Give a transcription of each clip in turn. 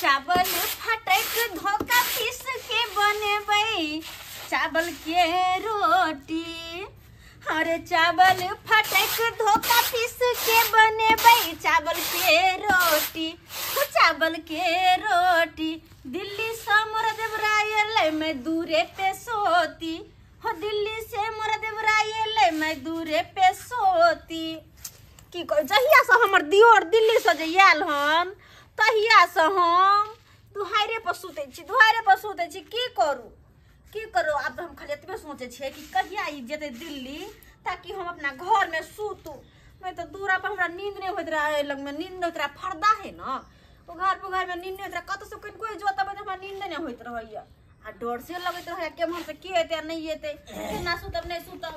चावल फटक धोखा पीस के बनेबै चावल के रोटी। अरे चावल फटक धोखा पीस के बनेबै चावल के रोटी। चावल के रोटी दिल्ली से मोर देवरायल मैं दूरे पे सोती। हो दिल्ली से मोर देवरायल मैं दूरे पे सोती। की कह जहिया से हमर दियोर दिल्ली से जे आयल हन तहिया से हम दुहारे पर सुते छी की करू। अब हम खाली एतबे सोचे छिए कि कहिया ई जेते दिल्ली ताकि हम अपना घर में सूतू। मैं तो दूरा पर हमरा नींद नहीं होत रहा लग में नींद नहीं रहा फरदा है ना वो घर में नींद नहीं रहा कत से कोई जोता बजे हमरा नींद नहीं होत रहैया आ डर से लगत रहे के मन से की हेते नहीं हेते ना सुतब नहीं सुतब।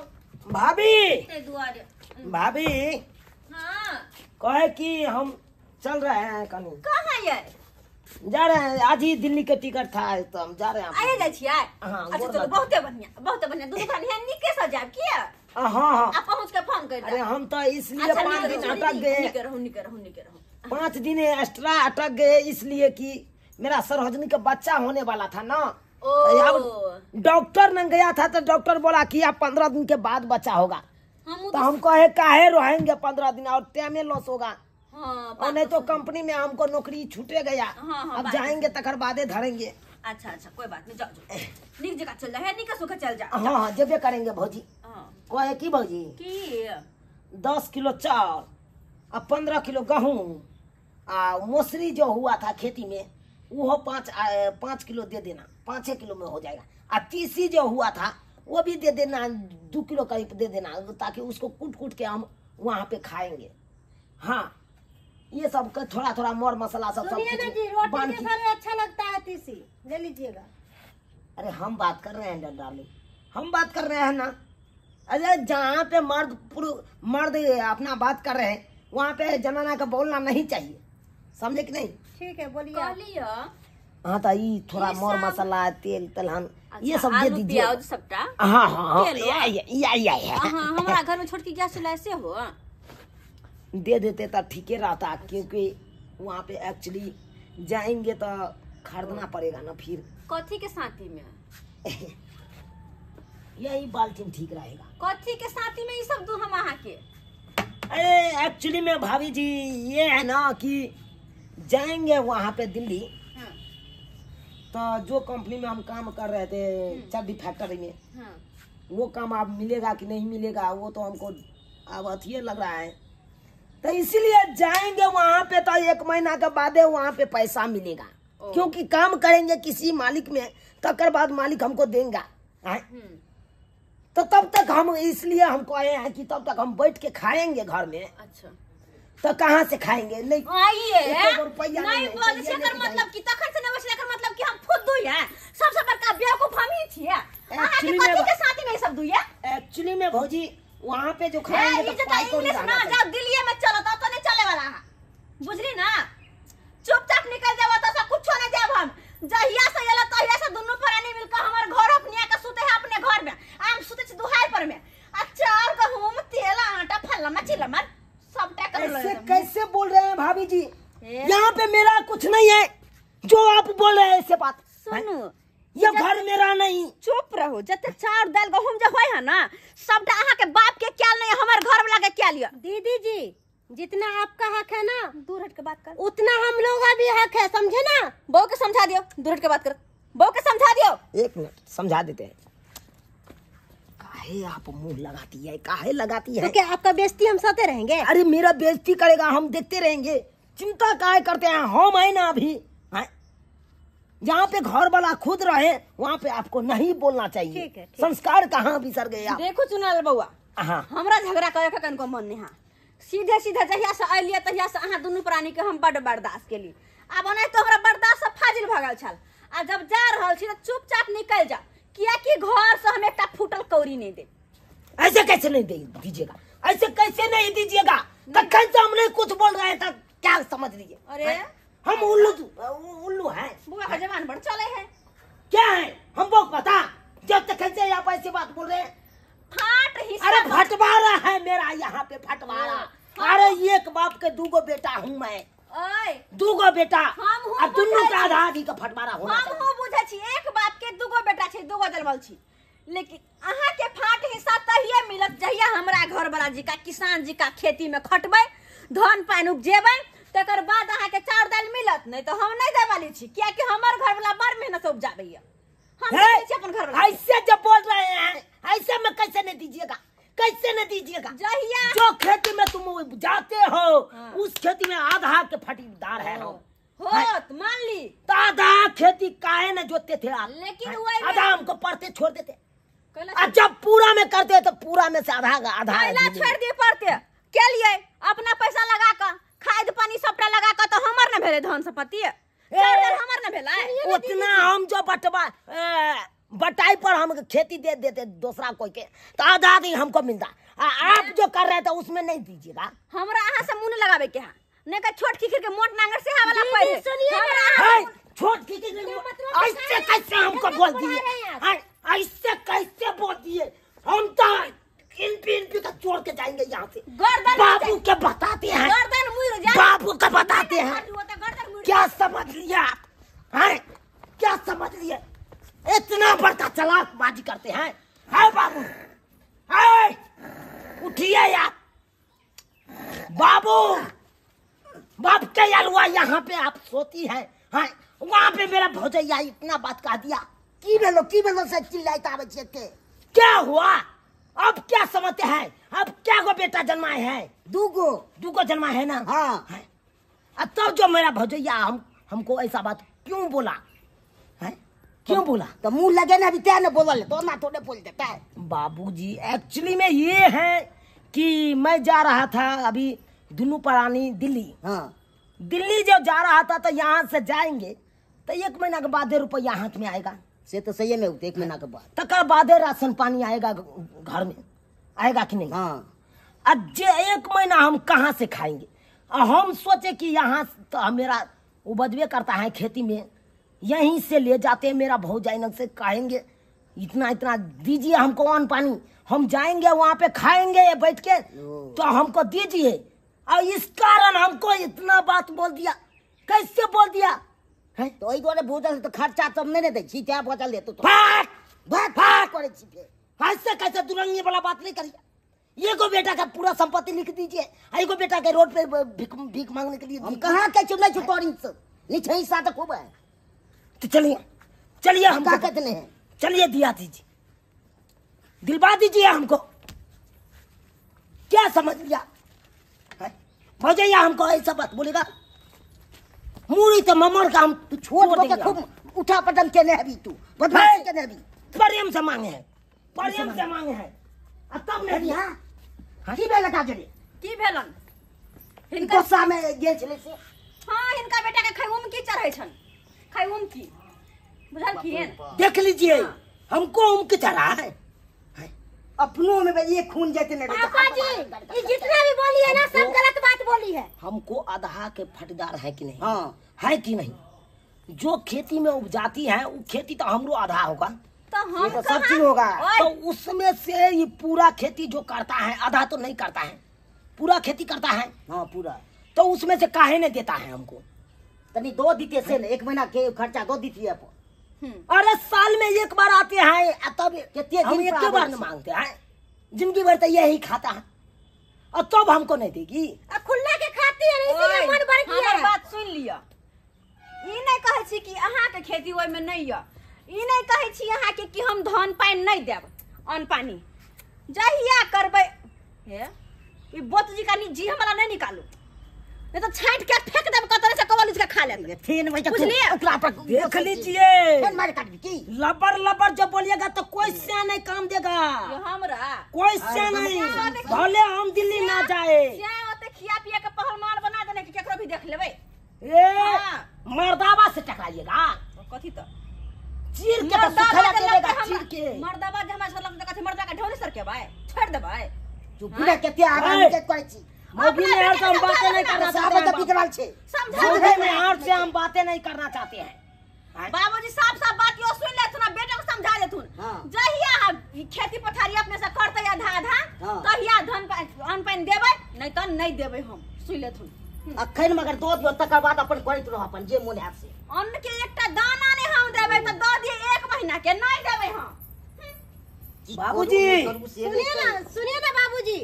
भाभी ते दुआरे भाभी हां कहे कि हम चल रहे हैं कहीं। कहां ये जा रहे हैं आज ही दिल्ली के टिकट था तो हम जा रहे हैं। आए जाइ छियै। हां अच्छा चलो बहुत बढ़िया दुकान है निके सजाब किया। हां आप पहुंच के फोन कर। अरे हम तो इसलिए 5 दिन अटक गए। निके रहो 5 दिन एक्स्ट्रा अटक गए इसलिए कि मेरा सरोजनी का बच्चा होने वाला था ना। अब डॉक्टर न गया था तो डॉक्टर बोला कि आप 15 दिन के बाद बच्चा होगा। तो हम कहे काहे रहेंगे 15 दिन और टाइम लॉस होगा। और नहीं तो कंपनी में हमको नौकरी छूटे गया। अब जाएंगे तकर बादे धरेंगे। अच्छा कोई बात नहीं जाओ निक जगह चल जा निक सुख चल जा। हाँ जबे करेंगे भौजी। कहे की भौजी की 10 किलो चावल और 15 किलो गेहूँ आ मौसरी जो हुआ था खेती में वो 5 किलो दे देना 5-6 किलो में हो जाएगा। और तीसी जो हुआ था वो भी दे देना 2 किलो करीब दे देना ताकि उसको कूट के हम वहाँ पे खाएंगे। हाँ ये सब का थोड़ा मोर मसाला सब रोटी के साथ अच्छा लगता है तीसी ले लीजिएगा। अरे हम बात कर रहे हैं डार्लिंग हम बात कर रहे हैं ना। अरे जहाँ पे मर्द अपना बात कर रहे हैं वहाँ पे जनाना का बोलना नहीं चाहिए समझे कि नहीं। ठीक है बोलिए। हाँ तो ये थोड़ा मोर मसाला तेल तलहन ये सब दे दीजिए। प्याज सबटा हाँ हमारा घर में छोटकी गैस चूल्हा ऐसे हो दे देते तो ठीक रहता क्योंकि वहाँ पे एक्चुअली जाएंगे तो खरीदना पड़ेगा ना फिर। कथी के साथी में यही बाल्टीन ठीक रहेगा। कथी के साथी में ये सब दू हम वहाँ के। अरे एक्चुअली में भाभी जी ये है ना कि जाएंगे वहाँ पे दिल्ली। तो जो कंपनी में हम काम कर रहे थे चड्डी फैक्ट्री में वो काम अब मिलेगा कि नहीं मिलेगा वो तो हमको अब अथिये लग रहा है। तो इसीलिए जाएंगे वहाँ पे तो 1 महीना के बाद वहाँ पे पैसा मिलेगा क्योंकि काम करेंगे किसी मालिक में तकर बाद मालिक हमको देंगे। तो तब तक हम इसलिए हम कहे हैं कि तब तक हम बैठ के खाएंगे घर में। अच्छा तो कहाँ से खाएंगे नहीं नहीं बोल से कर मतलब कि तखन से न बचले कर मतलब कि हम खुद दुई है सबसे बड़का बेवकूफ हम ही छिए। एक्चुअली कथी के साथी में सब दुई है। एक्चुअली में भौजी वहाँ पे जो खाएंगे तो इंग्लिश ना जाओ दिल्ली में चलो तो नहीं चले वाला है बुझली ना। चुपचाप निकल जाओ तो सब कुछ नहीं जाब हम जहिया से एला तहिया से दोनों प्राणी मिलकर हमार घर अपने के सुते है अपने घर में आम सुते छ दुहाई पर में। अच्छा और गहूम तेल आटा फल्ला चिल्ला सबटा कर लो। ऐसे कैसे बोल रहे हैं भाभी जी यहाँ पे मेरा कुछ नहीं है जो आप बोल रहे हैं ऐसे बात। सुनो ये घर मेरा नहीं। चुप रहो जते चाउर दाल गहूम जो होय है ना सबटा अहाँ के बाप के क्या नहीं हमार घर वाला के क्या लिया। दीदी जी जितना आपका हक है ना दूर हट के बात कर उतना हम लोग का भी हक है समझे ना। बहू के समझा दियो दूर हट के बात कर बहू के समझा दियो। 1 मिनट समझा देते हैं। काहे आप मुंह लगाती है काहे लगाती है। तो क्या आपका बेइज्जती हम सहते रहेंगे। अरे मेरा बेइज्जती करेगा हम देखते रहेंगे चिंता काहे करते हैं हम है ना अभी। जहाँ पे घर वाला खुद रहे वहाँ पे आपको नहीं बोलना चाहिए। ठीक है। संस्कार कहाँ बिसर गए आप। देखो चुनाल बउआ हमरा झगड़ा करे के कनको मन नहीं है सीधे जहिया से अलिए तहिया से अहाँ दुनू प्राणी के हम बड़ बर्दाश्त केली। अब नहीं तो हमरा बर्दाश्त सब फाजिल भगल छल आ जब जा रहल छी चुपचाप निकल जा किया कि घर से हम एकटा फूटल कौड़ी नहीं दे। ऐसे कैसे नहीं दीजिएगा ऐसे कैसे नहीं दीजिएगा तखन से हम नहीं कुछ बोल रहे थे क्या समझ लीजिए। अरे हम उल्लू हैं बुआ का जवान बढ़ चले हैं क्या है हमको पता जब तक से आप ऐसी बात बोल रहे हैं। अरे फटवारा है मेरा यहाँ पे फटवारा। अरे एक बाप के 2 बेटा हूँ मैं 2 बेटा अब दोनों का आधा आधी का फटवारा होना हम हो बुझे छी एक बाप के दुगो बेटा छै दुगो जलवल छी लेकिन अहाँ के फाट हिस्सा तहिए मिलत जहिया हमरा घर वाला जी का किसान जी का खेती में खटबै धान पानी उपजेबै तकर बाद अहाँ के चाउर दाल मिलत नहीं तो हम नहीं दे वाली छी किया कि हमर घर वाला बड़ मेहनत से उपजाबैया हम नहीं छी अपन घर वाला ऐसे जब बोल रहे हैं ऐसे में कैसे नहीं दीजिएगा कैसे नहीं दीजिएगा जहिया जो खेती में तुम जाते हो उस खेती में आधा के फटीदार है हम होत मान ली तो आधा खेती काहे न जोतते थे आप लेकिन वही में- आधा हमको पढ़ते छोड़ देते कैला और जब पूरा में करते तो पूरा में से आधा आधा कैला छोड़ दिए पड़ते के लिए अपना पैसा लगा कर खाद पानी सबटा लगा कर तो हमर न भेले धन संपत्ति हमर न भेला उतना हम जो बटाई पर हम खेती दे देते दूसरा कोई के तो आधा आधी हमको मिलता आप जो कर रहे थे उसमें नहीं दीजिएगा हमरा अहाँ से मुंह लगावे के है ने का छोट खिखिर के मोट नांगर से वाला पड़े है, छोट की ऐसे कैसे हमको बोल दिए ऐसे कैसे बोल दिए हम तो इन पी का छोड़ के जाएंगे यहाँ से गर्दन बाबू के बताते हैं गर्दन मुड़ जा बाबू के बताते हैं गर्दन मुड़ क्या समझ लिया आप हैं क्या समझ लिए इतना बड़का चालाकबाजी करते हैं है बाबू है उठिए यार बाबू बाप के अलवा यहाँ पे आप सोती है हैं वहाँ पे मेरा भौजैया इतना बात कह दिया की बेलो से चिल्लाता बच्चे के क्या हुआ अब क्या समझते हैं अब क्या को बेटा जन्माए हैं दूगो जन्माए है ना हाँ तब जो मेरा भौजैया हमको ऐसा बात क्यों बोला है क्यों बोला तो मुंह लगे ना अभी तय न बोल तो ना थोड़े बोल देता है बाबूजी एक्चुअली में ये है कि मैं जा रहा था अभी दुनू प्राणी दिल्ली दिल्ली जब जा रहा था तो यहाँ से जाएंगे तो 1 महीना के बाद रुपया हाथ में आएगा से तो सही में होते 1 महीना के बाद तकर बाद राशन पानी आएगा घर में आएगा कि नहीं अब जे 1 महीना हम कहाँ से खाएंगे हम सोचे कि यहाँ तो मेरा उपजबे करता है खेती में यहीं से ले जाते हैं मेरा भौजाई से कहेंगे इतना इतना दीजिए हमको अन्न पानी हम जाएंगे वहाँ पे खाएंगे बैठ के तो हमको दीजिए और इस कारण हमको इतना बात बोल दिया कैसे बोल दिया है तो वही द्वारे भोजन तो खर्चा तब नहीं दे छी क्या बचा ले तो भाग करे छी ऐसे कैसे दुरंगी वाला बात नहीं करिए ये को बेटा का पूरा संपत्ति लिख दीजिए आई को बेटा के रोड पे भीख मांगने के लिए हम कहाँ के चुनाई छुटोरी से नीचे ही साथ खूब है तो चलिए हम क्या कहते हैं चलिए दिया दीजिए दिलवा दीजिए हमको क्या समझ लिया भौजैया हमको ऐसा बात बोलेगा मुड़ी तो ममर का हम छोड़ के खूब उठा पटन के नहीं अभी तू बदमाशी के नहीं अभी प्रेम से मांगे हैं प्रेम से मांगे हैं तब नहीं हां की बेला का जड़ी की भेलन इनको सामे गेल छले से हां इनका बेटा के खैउम की चढ़ै छन खैउम की बुझल खियन देख लीजिए हमको उनके चढ़ा है अपनों में ये खून जैसे नहीं पापा जी ये जितना भी बोली है ना सब गलत बात बोली है हमको आधा के फटदार है कि नहीं है कि नहीं जो खेती में उपजाती है वो खेती तो हमरो आधा होगा तो हम तो सब चीज होगा तो उसमें से ये पूरा खेती जो करता है आधा तो नहीं करता है पूरा खेती करता है पूरा तो उसमें से काहे नहीं देता है हमको तनी 2 दीते से 1 महीना के खर्चा 2 दीती है अरे साल में 1 बार आते हैं तब हम 1 बार न मांगते हैं जिंदगी भर तो यही खाता है और तब हमको नहीं देगी खुल्ला के खाती है इसीलिए मन बढ़ गया हमर बात सुन लिया ई नहीं कहै छी कि अहाँ के खेती ओइ में नहीं है ई नहीं कहै छी अहाँ के कि हम धान पानी नहीं देब अन्न पानी जहिया करबै हे ई बोत जी का जी हमरा नहीं निकालू नहीं तो छांट के फेंक देब कतरे से कवल इसका खा लेंगे फिर वही बुझलिए? ओकरा पर देख लीजिए फिर मार काट की लबर जब बोलिएगा तो कोई से नहीं काम देगा ये हमरा कोई से नहीं भले हम दिल्ली ना जाए से ओते खिया पिया के पहलवान बना देने कि केकरो भी देख लेबै मर्दावा से टकराइएगा कथी तो चीर के तो सुखला के देगा चीर के मर्दाबा जे हमरा छोड़ लग कथी मर्दा का ढोली सर के भाई छोड़ देबै तू पूरा केते आराम के करे छी मोदी में हर से हम बातें नहीं करना चाहते साहब तो बिगड़ल छे मोदी में हर से हम बातें नहीं करना चाहते हैं बाबूजी साफ साफ बात यो सुन ले थुना बेटा को समझा ले थुन जहिया खेती पथारी अपने से करते आधा आधा तहिया धन अन्न पानी देबै नहीं तो नहीं देबै हम सुन ले थुन अखन मगर दो दियो तकर बाद अपन करैत रह अपन जे मोन हैत से अन्न के एकटा दाना नहीं हम देबै तो दो दिए 1 महीना के नहीं देबै हम। बाबूजी सुनिए ना बाबूजी,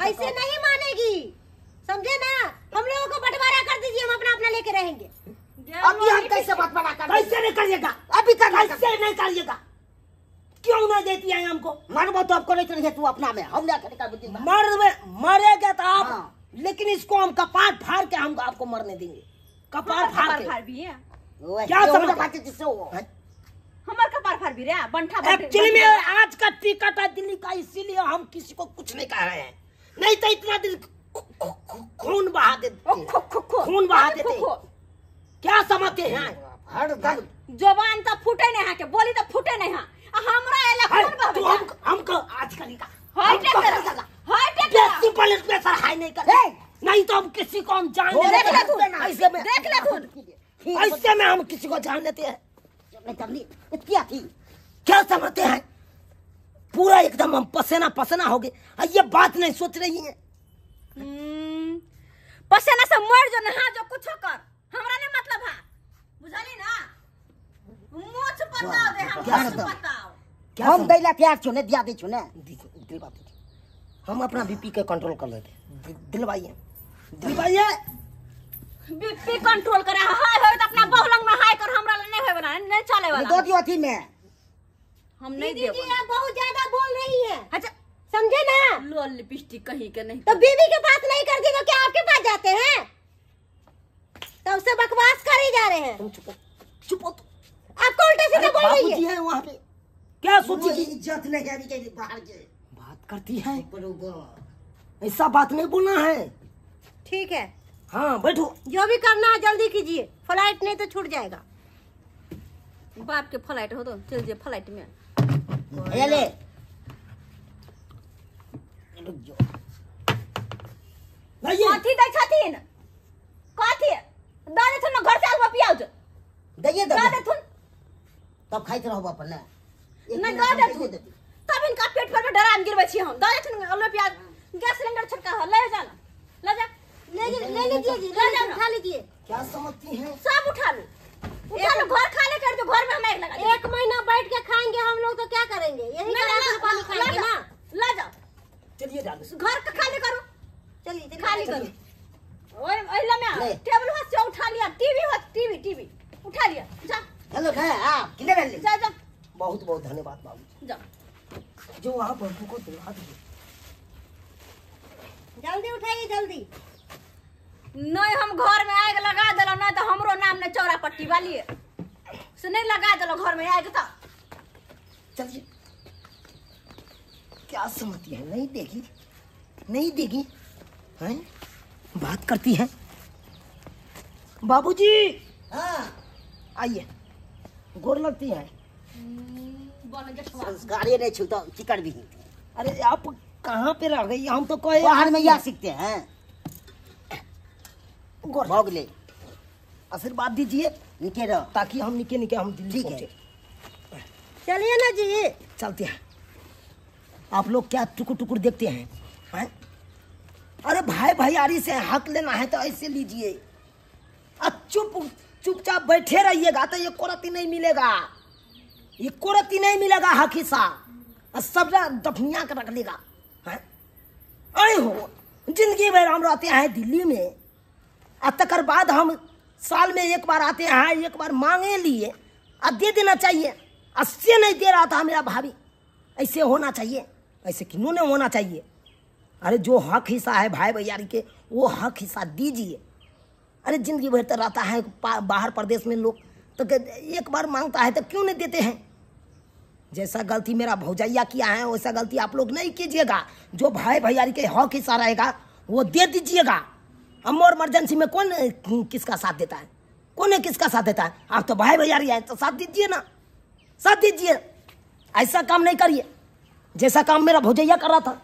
ऐसे नहीं मानेगी, समझे ना। हम लोगों को बंटवारा कर दीजिए, हम अपना अपना लेके रहेंगे। अभी हम कैसे बंटवारा कर कैसे नहीं करिएगा? अभी तक कैसे नहीं करिएगा? क्यों नहीं देती है हमको? मरबो तो आपको नहीं रहिए तू अपना में, हम नहीं कर मरेगा तो आप, हाँ। लेकिन इसको हम कपार फाड़ के हम आपको मरने देंगे। कपार फाड़ के फाड़ भी है क्या समझ बात है जिससे वो हमार कपार फाड़ भी रे बंठा एक्चुअली में आज का टिकट है दिल्ली का, इसीलिए हम किसी को कुछ नहीं कह रहे हैं, नहीं तो इतना दिन खून बहा देते, खून बहा देते। क्या समझते हैं? हर दम जवान तो फूटे नहीं है के बोली तो फूटे नहीं है हमरा एला खून तो बहबे हमको आज करेगा हाय टेकर बेसी पुलिस में सर हाई नहीं कर, नहीं तो हम किसी को हम जान देख ले तू, ऐसे में देख ले तू ऐसे में हम किसी को जान लेते हैं। नहीं करनी क्या थी क्या समझते हैं? पूरा एकदम हम पसीना पसीना हो गए, ये बात नहीं सोच रही है। पसीना से मर जो नहा जो कुछ कर हमरा नहीं मतलब है, बुझली ना। मोछ बताओ दे हम क्या कुछ बताओ? बताओ हम दैला तैयार छो ने दिया दे छो ने दिलवा दीजिए, हम अपना बीपी के कंट्रोल कर लेते। दिलवाइए दिलवाइए। बीपी कंट्रोल करे हाय होय तो अपना बहुलंग में हाय कर, हमरा नहीं होय बना नहीं चले वाला। दो दियो थी में हम नहीं दीदी देब। जी आप बहुत ज्यादा बोल रही है, अच्छा समझे ना। लो लिपस्टिक कहीं के नहीं तो बीवी के पास नहीं करती तो क्या आपके पास जाते हैं? तब से बकवास कर ही जा रहे हैं। तुम चुप चुप हो। आपको उल्टा सीधा बोल रही बाबूजी है। है वहाँ पे, क्या सोचेगी? इज्जत नहीं है अभी के बाहर के बात करती है, बरोबर ऐसा बात नहीं बोलना है। ठीक है, हाँ बैठो। जो भी करना है जल्दी कीजिए, फ्लाइट नहीं तो छूट जाएगा। बाप के फ्लाइट हो तो चल जे फ्लाइट में ये ले रुक जाओ लाइए। कथी दै छथिन कथी दादे थुन घर से आलवा पियाज दैये दादे थुन तब खाइत रहब अपन ने नहीं दादे थुन तब इनका पेट पर डराम गिरबै छी हम। दादे थुन आलवा पियाज गैस सिलेंडर छटका है, ले जाना ले जा ले लीजिए जी, ले जाओ ना। उठा लीजिए। क्या समझती हैं? सब उठा लो घर खाली कर दो, घर में हम एक लगा 1 महीना बैठ के खाएंगे हम लोग तो क्या करेंगे? यही पानी खाएंगे ना। ले जाओ चलिए डालो। घर का खाली करो, चलिए खाली करो। ओए ओइला में ले। टेबल हो से उठा लिया, टीवी हो टीवी उठा लिया, जा हेलो ना आप किले ले जा जा बहुत बहुत धन्यवाद बाबू, जा जो वहाँ बहू को दिलवा दीजिए। जल्दी उठाइए जल्दी। नहीं हम घर में आग लगा दिलो, नहीं तो हमरो नाम ने चौरा पट्टी वाली है से नहीं लगा दिलो घर में आग तो। चलिए। क्या समझती है? नहीं देगी, नहीं देगी हैं? बात करती है। बाबूजी हां आइए, गोर लगती है। संस्कारी नहीं छूता चिकन भी अरे आप कहाँ पे रह गई? हम तो कहे बाहर में या सीखते हैं गोर भोगले आशीर्वाद दीजिए निके रहो ताकि हम निके हम दिल्ली ठीक है। पहुंचे। चलिए ना जी। चलते हैं। आप लोग क्या टुकुर टुकुर देखते हैं? अरे भाई भैयारी से हक लेना है तो ऐसे लीजिए, चुपचाप बैठे रहिएगा तो ये कोरती नहीं मिलेगा, ये कोरती नहीं मिलेगा हक हिस्सा, सब दफनिया कर रख लेगा। अरे हो जिंदगी भर हम रहते हैं दिल्ली में, तकर बाद हम साल में एक बार आते हैं, एक बार मांगे लिए दे देना चाहिए। अस्से नहीं दे रहा था मेरा भाभी, ऐसे होना चाहिए, ऐसे क्यों नहीं होना चाहिए? अरे जो हक हिस्सा है भाई भैयारी के वो हक हिस्सा दीजिए। अरे जिंदगी भर तो रहता है बाहर प्रदेश में लोग, तो एक बार मांगता है तो क्यों नहीं देते हैं? जैसा गलती मेरा भौजैया किया है वैसा गलती आप लोग नहीं कीजिएगा। जो भाई भैयारी के हक हिस्सा रहेगा वो दे दीजिएगा। हम और इमरजेंसी में कौन किसका साथ देता है? कौन किसका साथ देता है? आप तो भाई भैयारी है तो साथ दीजिए ना, साथ दीजिए। ऐसा काम नहीं करिए जैसा काम मेरा भौजैया कर रहा था।